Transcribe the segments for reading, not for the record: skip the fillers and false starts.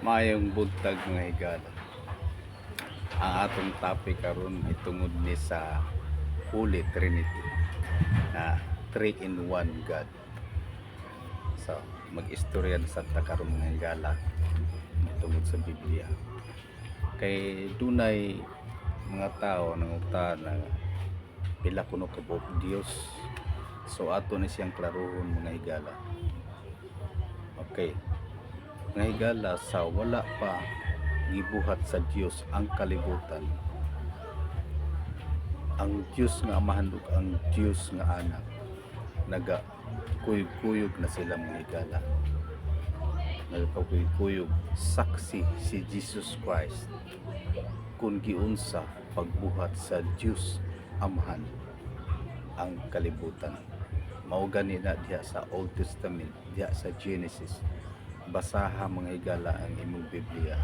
Maayong buntag mga higala. Ang atong topic karon ay tungod ni sa Holy Trinity na 3 in 1 God. So, mag-istorya sa Santa karon mga higala tungod sa Biblia. Kay dunay mga tao nanguta na pila kuno ka buok Dios. So ato ni siyang klarohon mga higala. Okay. Nga higala sa wala pa gibuhat sa Dios ang kalibutan, ang Dios nga amahan ug ang Dios nga anak naga kuyog-kuyog na sila mga higala. Nagkakuyog-kuyog saksi si Jesus Christ kung giunsa pagbuhat sa Dios amahan ang kalibutan. Mao gani na diha sa Old Testament, diha sa Genesis. Basaha mga higala ang imong Biblia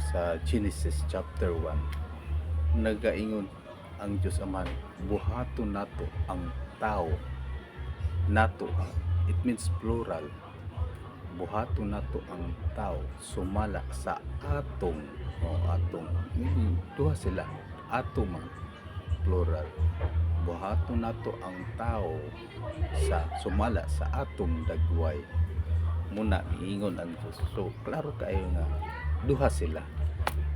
sa Genesis chapter 1. Nagaingon ang Diyos Amahan, buhaton nato ang tao. Nato, it means plural. Buhaton nato ang tao sumala sa atong atong. Maybe duha sila, atom plural. Buhaton nato ang tao sa sumala sa atong dagway. Muna iingon ang Diyos. So klaro kayo nga duha sila,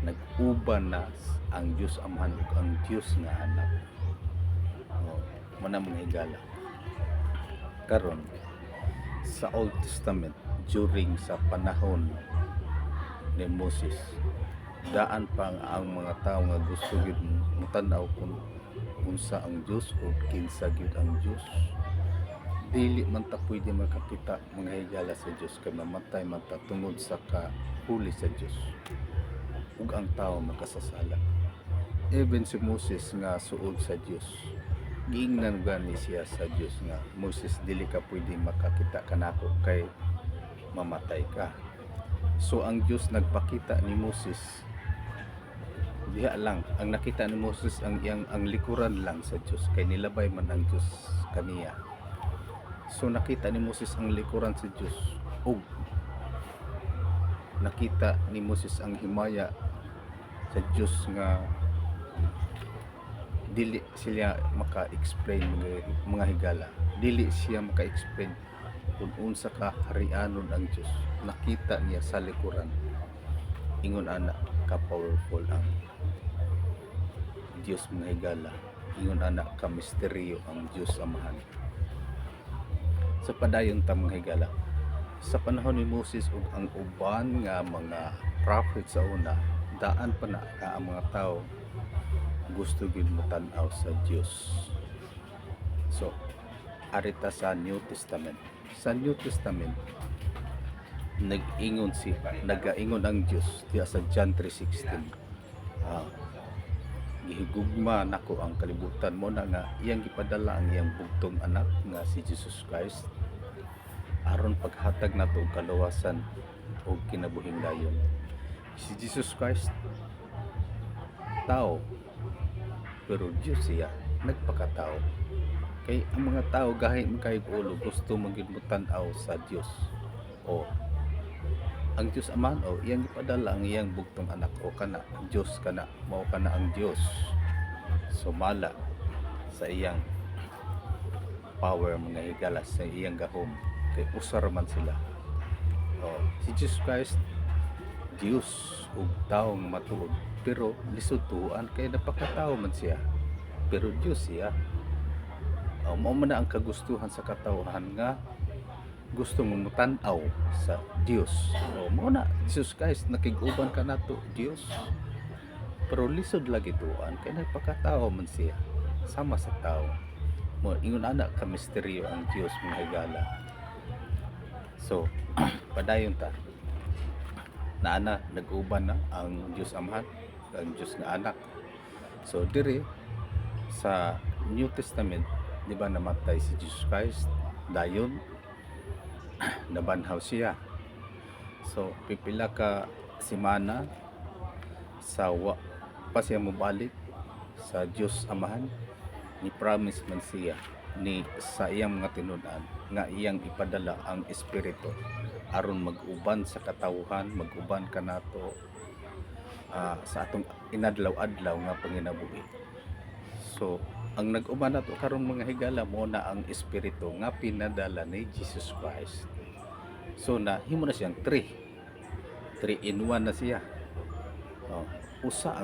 nag-uban na ang Diyos Amahan ug ang Diyos nga anak. Muna mga higala karon sa Old Testament during sa panahon ni Moses, daan pa ang mga tao nga gusto gyud mutanaw kung unsa ang Diyos o kinsa gyud ang Diyos. Dili man ta pwede makakita mga higala sa Diyos kay mamatay man ta tungod sa kahuli sa Diyos ug ang tao makasasala. Even si Moses nga suod sa Diyos, giingnan gani siya sa Diyos nga, Moses, dili ka pwede makakita kanako kay mamatay ka. So ang Diyos nagpakita ni Moses diha lang, ang nakita ni Moses ang likuran lang sa Diyos kay nilabay man ang Diyos kaniya. So nakita ni Moses ang likuran sa Diyos ug nakita ni Moses ang himaya sa Diyos nga dili sila maka-explain mga higala. Dili siya maka-explain kung unsa ka harianon ang Diyos. Nakita niya sa likuran. Ingon ana ka powerful ang Diyos mga higala. Ingon ana ka misteryo ang Diyos Amahan. Sa padayon ta mga higala, sa panahon ni Moses ug ang uban nga mga prophet sa una, daan pa na ang mga tao gusto gyud matan-aw sa Dios. So arita sa New Testament. Sa New Testament nagaingon ang Dios diya sa John 3:16. Gihigugma nako ang kalibutan mo na nga iyang gipadala ang iyang bugtong anak nga si Jesus Christ aron paghatag nato og kaluwasan o kinabuhing dayon. Si Jesus Christ tao, pero Diyos siya nagpakatao. Kay ang mga tao gahi kay ulo gusto magimbutan-aw sa Dios. O ang Diyos Amahan o iyang ipadala ang iyang bugtong anak o kana Diyos kana, mao kana ang Diyos sumala sa iyang power mga higala, sa iyang gahom kay usar man sila. Si Jesus Christ Diyos ug taong matuod, pero lisod tuan kay napakatao man siya, pero Diyos siya. Mao man na ang kagustuhan sa katawhan nga gusto mong tan-aw sa Dios. Mao na Jesus Christ nakig-uban ka nato Dios, pero lisod lagi tuan kay napakatao man siya, sama sa tao. Mo ingon ana ka misteryo ang Dios mga higala. So padayon ta na nag-uban na ang Diyos Amahan, ang Diyos nga anak. So dire sa New Testament, di ba namatay si Jesus Christ, dayon nabanhaw siya. So pipila ka semana sa pa siya mobalik sa Diyos Amahan, ni promise man siya ni sa iyang mga tinud-an nga iyang ipadala ang Espiritu aron mag-uban sa katawhan, mag-uban kanato sa atong inadlaw-adlaw nga panginabuhi. So ang nag-uban nato karon mga higala mo na ang espiritu nga pinadala ni Jesus Christ. So nahimo na siyang 3 in 1 na siya. Oh, usa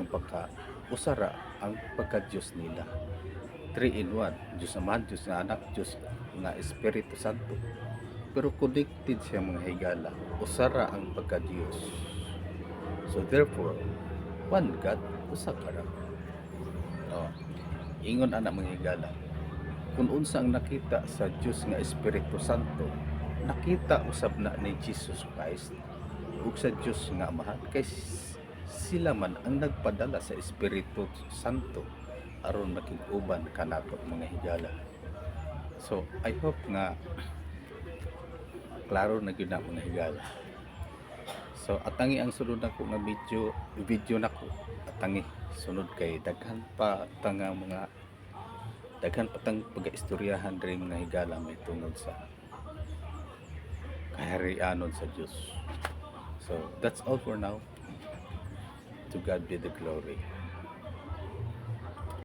ra ang pagka-Diyos nila. 3 in 1, Diyos Ama, Diyos nga Anak, Diyos nga Espiritu Santo. Pero connected siya mga higala. Usa ra ang pagka-Diyos. So therefore, one God, usa ka ra. Oh, ingon ana mga higala. Kung unsa ang nakita sa Diyos nga Espiritu Santo, nakita usab na ni Jesus Christ ug sa Diyos nga Amahan kay sila man ang nagpadala sa Espiritu Santo aron makig-uban kanato mga higala. So I hope nga klaro na gyud na mga higala. So atangi ang sunod nako nga video nako, atangi sunod kay daghan pa tang pagaistoryahan diri mga higala may tungod sa kaharianon sa Dios. So that's all for now. To God be the glory.